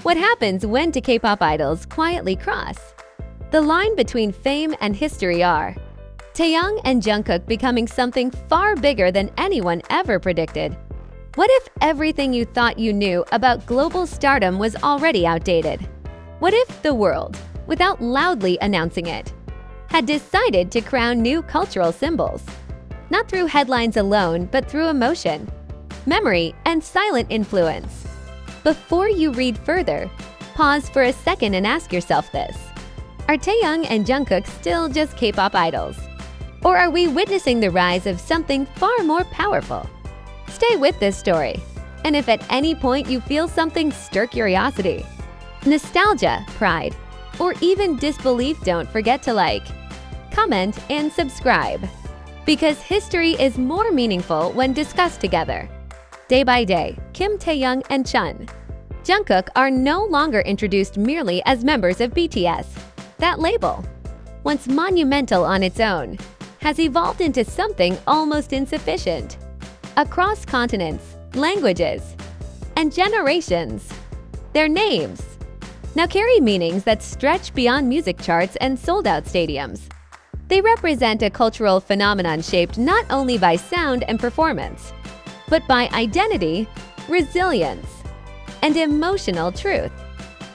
What happens when two K-pop idols quietly cross? The line between fame and history are Taehyung and Jungkook becoming something far bigger than anyone ever predicted. What if everything you thought you knew about global stardom was already outdated? What if the world, without loudly announcing it, had decided to crown new cultural symbols? Not through headlines alone, but through emotion, memory, and silent influence. Before you read further, pause for a second and ask yourself this. Are Taehyung and Jungkook still just K-pop idols? Or are we witnessing the rise of something far more powerful? Stay with this story, and if at any point you feel something stir curiosity, nostalgia, pride, or even disbelief, don't forget to like, comment, and subscribe. Because history is more meaningful when discussed together. Day by day, Kim Taehyung and Jungkook are no longer introduced merely as members of BTS. That label, once monumental on its own, has evolved into something almost insufficient. Across continents, languages, and generations, their names now carry meanings that stretch beyond music charts and sold-out stadiums. They represent a cultural phenomenon shaped not only by sound and performance, but by identity, resilience, and emotional truth.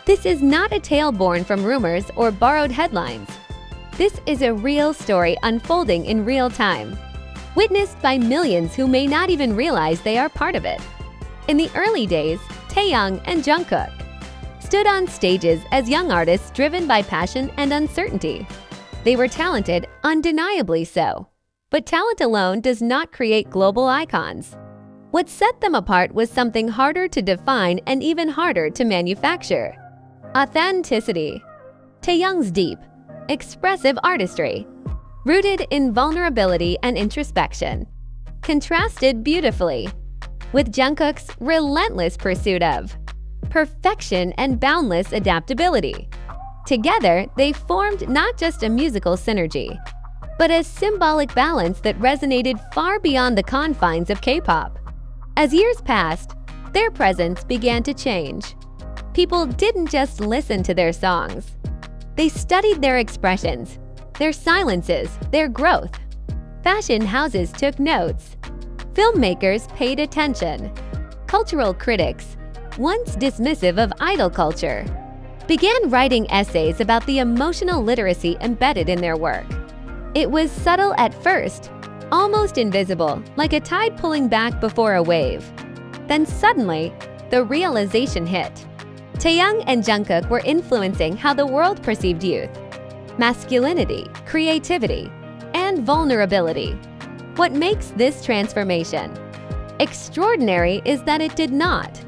This is not a tale born from rumors or borrowed headlines. This is a real story unfolding in real time, witnessed by millions who may not even realize they are part of it. In the early days, Taehyung and Jungkook stood on stages as young artists driven by passion and uncertainty. They were talented, undeniably so. But talent alone does not create global icons. What set them apart was something harder to define and even harder to manufacture: authenticity. Taehyung's deep, expressive artistry, rooted in vulnerability and introspection, contrasted beautifully with Jungkook's relentless pursuit of perfection and boundless adaptability. Together, they formed not just a musical synergy, but a symbolic balance that resonated far beyond the confines of K-pop. As years passed, their presence began to change. People didn't just listen to their songs. They studied their expressions, their silences, their growth. Fashion houses took notes. Filmmakers paid attention. Cultural critics, once dismissive of idol culture, began writing essays about the emotional literacy embedded in their work. It was subtle at first, almost invisible, like a tide pulling back before a wave. Then suddenly, the realization hit. Taehyung and Jungkook were influencing how the world perceived youth, masculinity, creativity, and vulnerability. What makes this transformation extraordinary is that it did not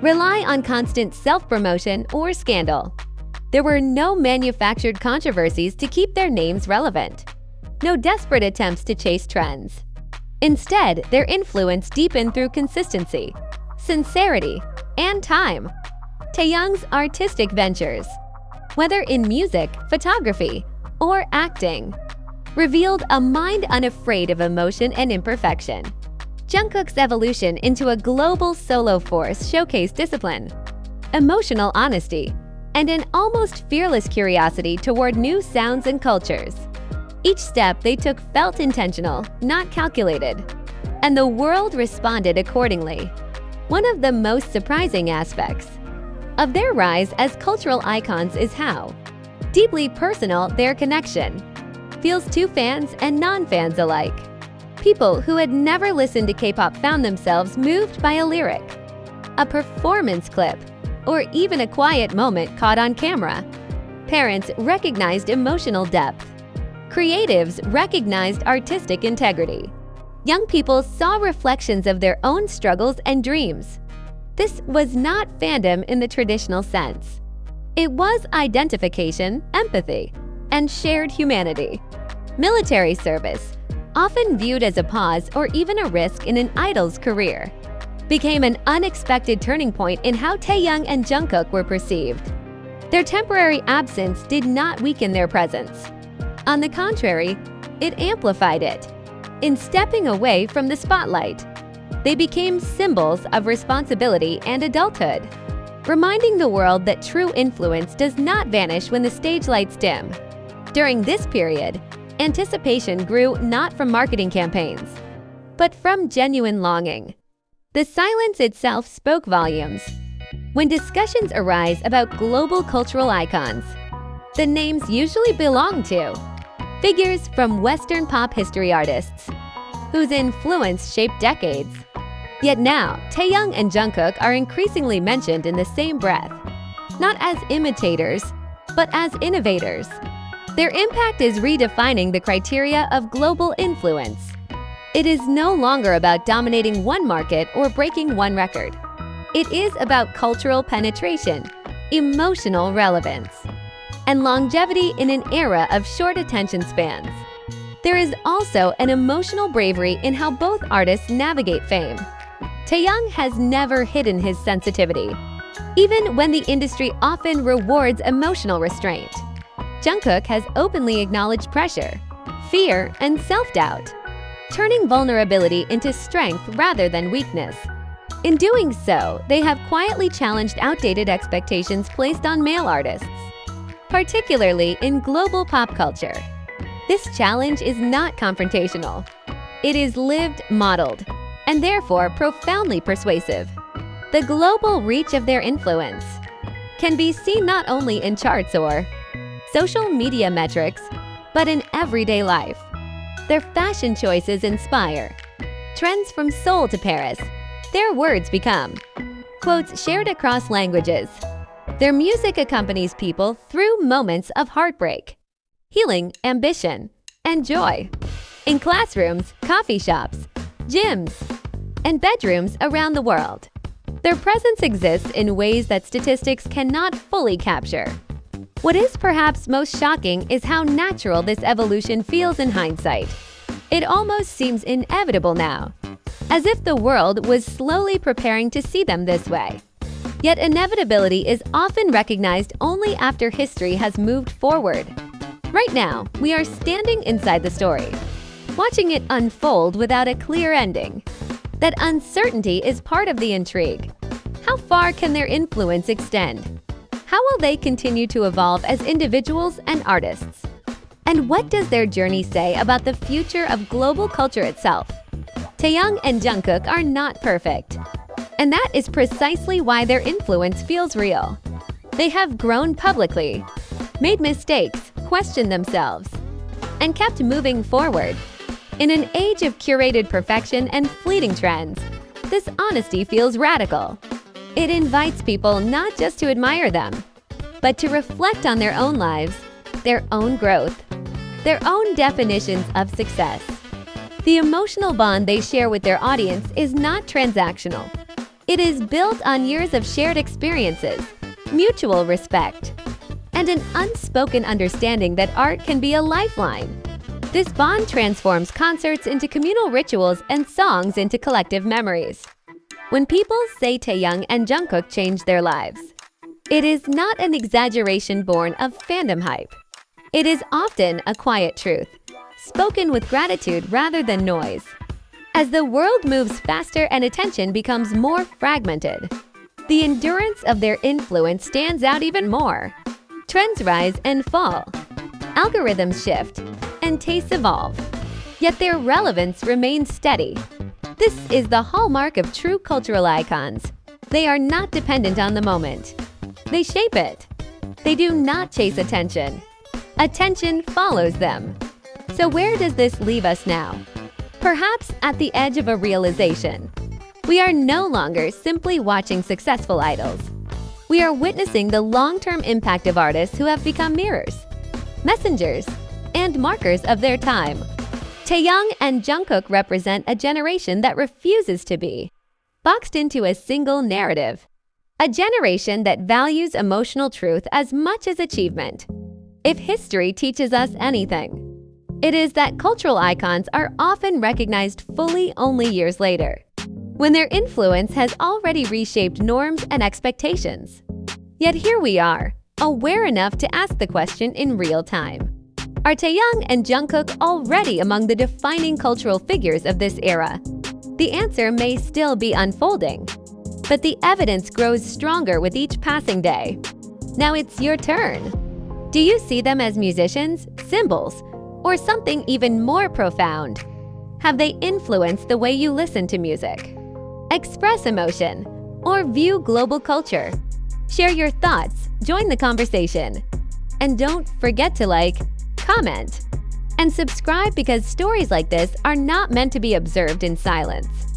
rely on constant self-promotion or scandal. There were no manufactured controversies to keep their names relevant, no desperate attempts to chase trends. Instead, their influence deepened through consistency, sincerity, and time. Taehyung's artistic ventures, whether in music, photography, or acting, revealed a mind unafraid of emotion and imperfection. Jungkook's evolution into a global solo force showcased discipline, emotional honesty, and an almost fearless curiosity toward new sounds and cultures. Each step they took felt intentional, not calculated, and the world responded accordingly. One of the most surprising aspects of their rise as cultural icons is how deeply personal their connection feels to fans and non-fans alike. People who had never listened to K-pop found themselves moved by a lyric, a performance clip, or even a quiet moment caught on camera. Parents recognized emotional depth. Creatives recognized artistic integrity. Young people saw reflections of their own struggles and dreams. This was not fandom in the traditional sense. It was identification, empathy, and shared humanity. Military service, often viewed as a pause or even a risk in an idol's career, became an unexpected turning point in how Taehyung and Jungkook were perceived. Their temporary absence did not weaken their presence. On the contrary, it amplified it. In stepping away from the spotlight, they became symbols of responsibility and adulthood. reminding the world that true influence does not vanish when the stage lights dim. During this period, anticipation grew not from marketing campaigns, but from genuine longing. The silence itself spoke volumes. When discussions arise about global cultural icons, the names usually belong to figures from Western pop history artists, whose influence shaped decades. Yet now, Taehyung and Jungkook are increasingly mentioned in the same breath, not as imitators, but as innovators. Their impact is redefining the criteria of global influence. It is no longer about dominating one market or breaking one record. It is about cultural penetration, emotional relevance, and longevity in an era of short attention spans. There is also an emotional bravery in how both artists navigate fame. Taehyung has never hidden his sensitivity, even when the industry often rewards emotional restraint. Jungkook has openly acknowledged pressure, fear, and self-doubt, turning vulnerability into strength rather than weakness. In doing so, they have quietly challenged outdated expectations placed on male artists, particularly in global pop culture. This challenge is not confrontational. It is lived, modeled, and therefore profoundly persuasive. The global reach of their influence can be seen not only in charts or social media metrics, but in everyday life. Their fashion choices inspire. Trends from Seoul to Paris, their words become quotes shared across languages. Their music accompanies people through moments of heartbreak, healing, ambition, and joy. In classrooms, coffee shops, gyms, and bedrooms around the world. Their presence exists in ways that statistics cannot fully capture. What is perhaps most shocking is how natural this evolution feels in hindsight. It almost seems inevitable now, as if the world was slowly preparing to see them this way. Yet inevitability is often recognized only after history has moved forward. Right now, we are standing inside the story, watching it unfold without a clear ending. That uncertainty is part of the intrigue. How far can their influence extend? How will they continue to evolve as individuals and artists? And what does their journey say about the future of global culture itself? Taehyung and Jungkook are not perfect, and that is precisely why their influence feels real. They have grown publicly, made mistakes, questioned themselves, and kept moving forward. In an age of curated perfection and fleeting trends, this honesty feels radical. It invites people not just to admire them, but to reflect on their own lives, their own growth, their own definitions of success. The emotional bond they share with their audience is not transactional. It is built on years of shared experiences, mutual respect, and an unspoken understanding that art can be a lifeline. This bond transforms concerts into communal rituals and songs into collective memories. When people say Taehyung and Jungkook changed their lives, it is not an exaggeration born of fandom hype. It is often a quiet truth, spoken with gratitude rather than noise. As the world moves faster and attention becomes more fragmented, the endurance of their influence stands out even more. Trends rise and fall, algorithms shift, and tastes evolve, yet their relevance remains steady. This is the hallmark of true cultural icons. They are not dependent on the moment. They shape it. They do not chase attention. Attention follows them. So where does this leave us now? Perhaps at the edge of a realization. We are no longer simply watching successful idols. We are witnessing the long-term impact of artists who have become mirrors, messengers, and markers of their time. Taehyung and Jungkook represent a generation that refuses to be boxed into a single narrative. A generation that values emotional truth as much as achievement. If history teaches us anything, it is that cultural icons are often recognized fully only years later, when their influence has already reshaped norms and expectations. Yet here we are, aware enough to ask the question in real time. Are Taehyung and Jungkook already among the defining cultural figures of this era? The answer may still be unfolding, but the evidence grows stronger with each passing day. Now it's your turn. Do you see them as musicians, symbols, or something even more profound? Have they influenced the way you listen to music, express emotion, or view global culture? Share your thoughts, join the conversation. And don't forget to like, comment, and subscribe because stories like this are not meant to be observed in silence.